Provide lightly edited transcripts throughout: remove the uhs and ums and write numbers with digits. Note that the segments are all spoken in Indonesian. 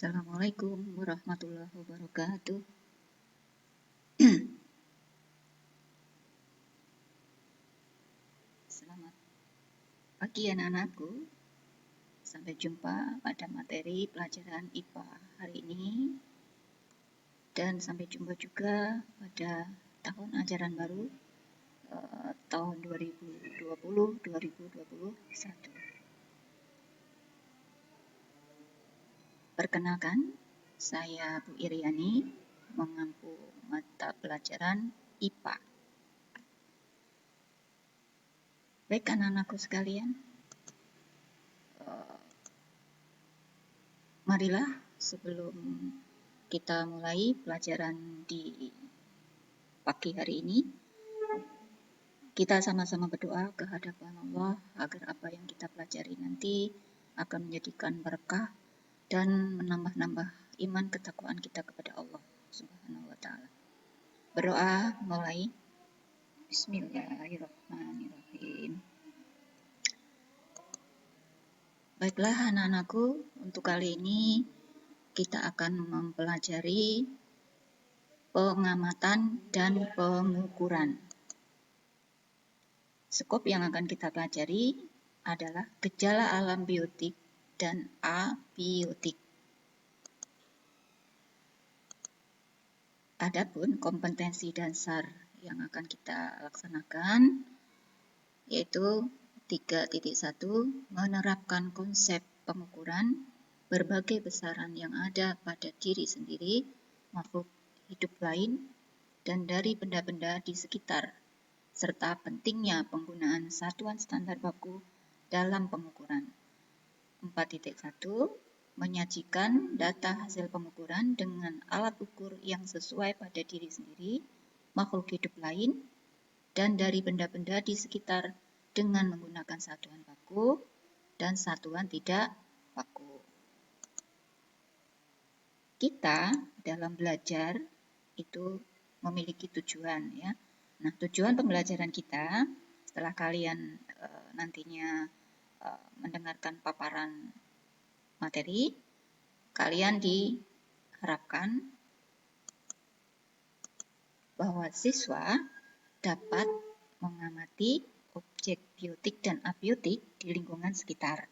Assalamualaikum warahmatullahi wabarakatuh. Selamat pagi anak-anakku. Sampai jumpa pada materi pelajaran IPA hari ini. Dan sampai jumpa juga pada tahun ajaran baru tahun 2020-2021. Perkenalkan, saya Bu Iriani, mengampu mata pelajaran IPA. Baik anak-anakku sekalian, marilah sebelum kita mulai pelajaran di pagi hari ini, kita sama-sama berdoa ke hadapan Allah agar apa yang kita pelajari nanti akan menjadikan berkah dan menambah-nambah iman ketakwaan kita kepada Allah Subhanahu wa Ta'ala. Berdoa mulai. Bismillahirrahmanirrahim. Baiklah anak-anakku, untuk kali ini kita akan mempelajari pengamatan dan pengukuran. Skop yang akan kita pelajari adalah gejala alam biotik dan abiotik. Adapun kompetensi dasar yang akan kita laksanakan yaitu 3.1 menerapkan konsep pengukuran berbagai besaran yang ada pada diri sendiri, makhluk hidup lain, dan dari benda-benda di sekitar, serta pentingnya penggunaan satuan standar baku dalam pengukuran. 4.1 menyajikan data hasil pengukuran dengan alat ukur yang sesuai pada diri sendiri, makhluk hidup lain, dan dari benda-benda di sekitar dengan menggunakan satuan baku dan satuan tidak baku. Kita dalam belajar itu memiliki tujuan ya. Nah, tujuan pembelajaran kita setelah kalian nantinya mendengarkan paparan materi, kalian diharapkan bahwa siswa dapat mengamati objek biotik dan abiotik di lingkungan sekitar.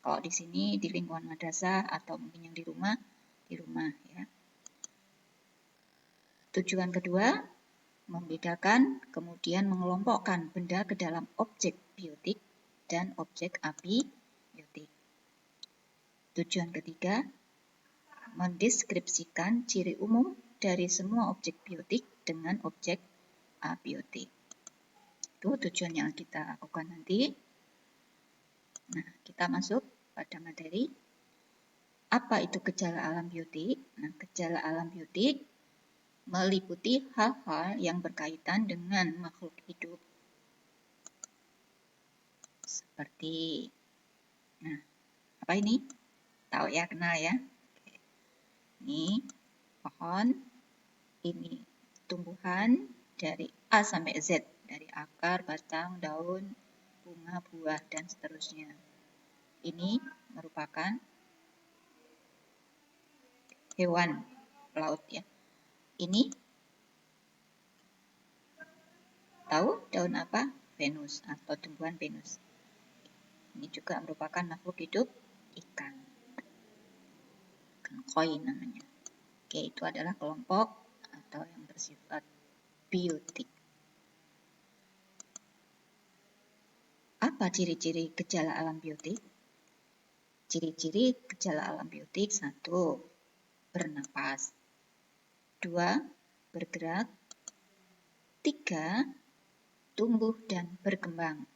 Kalau di sini di lingkungan madrasah atau mungkin yang di rumah ya. Tujuan kedua, membedakan kemudian mengelompokkan benda ke dalam objek biotik dan objek abiotik. Tujuan ketiga, mendeskripsikan ciri umum dari semua objek biotik dengan objek abiotik. Itu tujuan yang kita lakukan nanti. Nah, kita masuk pada materi. Apa itu gejala alam biotik? Nah, gejala alam biotik meliputi hal-hal yang berkaitan dengan makhluk hidup. Seperti, nah, apa ini? Tahu ya, kenal ya? Ini pohon, ini tumbuhan dari A sampai Z, dari akar, batang, daun, bunga, buah, dan seterusnya. Ini merupakan hewan laut ya. Ini tahu daun apa? Venus atau tumbuhan Venus. Ini juga merupakan makhluk hidup ikan. Koi namanya. Oke, itu adalah kelompok atau yang bersifat biotik. Apa ciri-ciri gejala alam biotik? Ciri-ciri gejala alam biotik: 1. Bernapas. 2. Bergerak. 3. Tumbuh dan berkembang.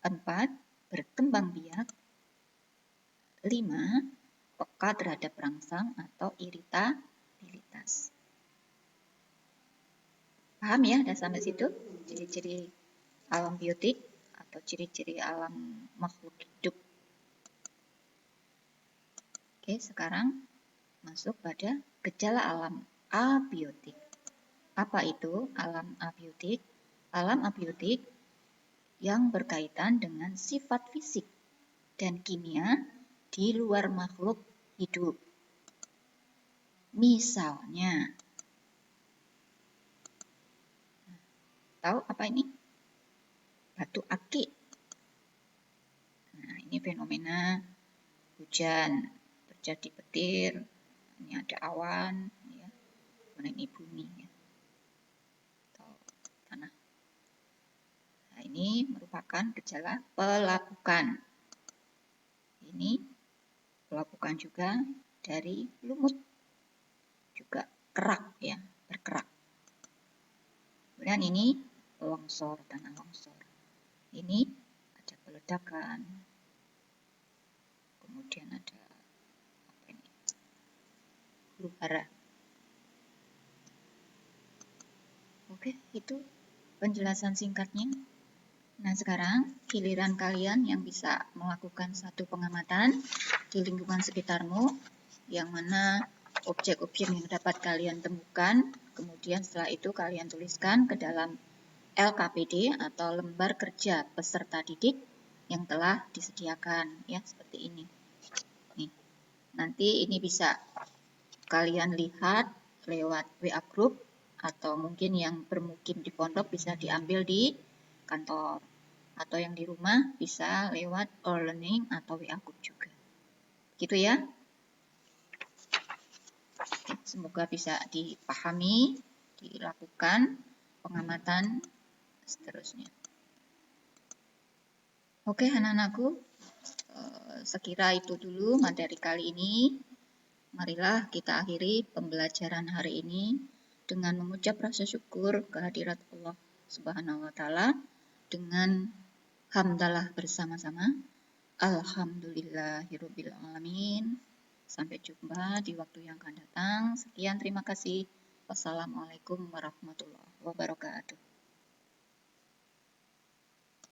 4. Berkembang biak. 5. Peka terhadap rangsang atau iritabilitas. Paham ya, udah sampai situ? Ciri-ciri alam biotik atau ciri-ciri alam makhluk hidup. Oke, sekarang masuk pada gejala alam abiotik. Apa itu alam abiotik? Alam abiotik yang berkaitan dengan sifat fisik dan kimia di luar makhluk hidup. Misalnya, tahu apa ini? Batu akik. Nah, ini fenomena hujan, terjadi petir, ini ada awan, ya, ini bumi, ya, atau tanah. Nah, ini merupakan gejala pelapukan. Ini pelapukan juga dari lumut, juga kerak, ya, berkerak. Kemudian ini longsor, tanah longsor. Ini ada peledakan, kemudian ada apa ini? Huru hara. Oke, itu penjelasan singkatnya. Nah, sekarang giliran kalian yang bisa melakukan satu pengamatan di lingkungan sekitarmu, yang mana objek-objek yang dapat kalian temukan, kemudian setelah itu kalian tuliskan ke dalam LKPD atau lembar kerja peserta didik yang telah disediakan, ya, seperti ini. Nih, nanti ini bisa kalian lihat lewat WA Group, atau mungkin yang bermukim di pondok bisa diambil di kantor, atau yang di rumah bisa lewat e-learning atau WA Group juga. Gitu ya. Semoga bisa dipahami, dilakukan pengamatan seterusnya. Oke, anak-anakku, sekira itu dulu materi kali ini. Marilah kita akhiri pembelajaran hari ini dengan mengucap rasa syukur kehadirat Allah Subhanahu wa Ta'ala dengan hamdalah bersama-sama. Alhamdulillahirabbil alamin. Sampai jumpa di waktu yang akan datang. Sekian, terima kasih. Wassalamualaikum warahmatullahi wabarakatuh.